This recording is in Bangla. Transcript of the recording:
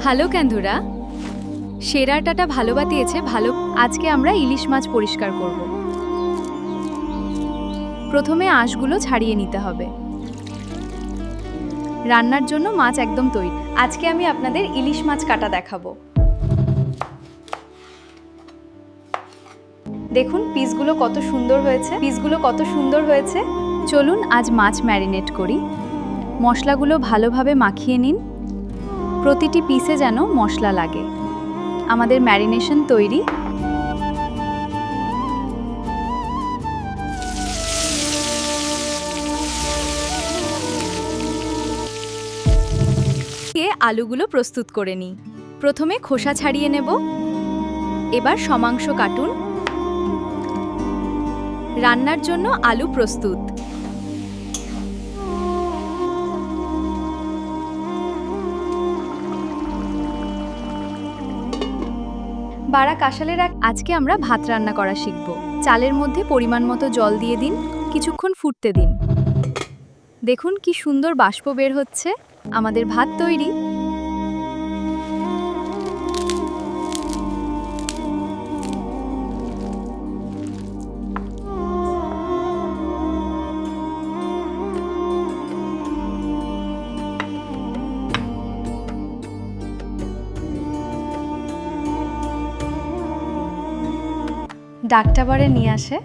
হ্যালো কেন্দুরা, সেরাটাটা ভালো বাতিয়েছে ভালো। আজকে আমরা ইলিশ মাছ পরিষ্কার করব। প্রথমে আঁশগুলো ছাড়িয়ে নিতে হবে। রান্নার জন্য মাছ একদম তৈরি। আজকে আমি আপনাদের ইলিশ মাছ কাটা দেখাবো। দেখুন পিসগুলো কত সুন্দর হয়েছে। চলুন আজ মাছ ম্যারিনেট করি। মশলাগুলো ভালোভাবে মাখিয়ে নিন। প্রতিটি পিসে যেন মশলা লাগে। আমাদের ম্যারিনেশন তৈরি। আলুগুলো প্রস্তুত করে নিই। প্রথমে খোসা ছাড়িয়ে নেব। এবার সমাংশ কাটুন। রান্নার জন্য আলু প্রস্তুত। বাড়া কাঁশালের আজকে আমরা ভাত রান্না করা শিখব। চালের মধ্যে পরিমাণ মতো জল দিয়ে দিন, কিছুক্ষণ ফুটতে দিন। দেখুন কি সুন্দর বাষ্প বের হচ্ছে। আমাদের ভাত তৈরি। ডাকটা বারে নিয়ে আসে।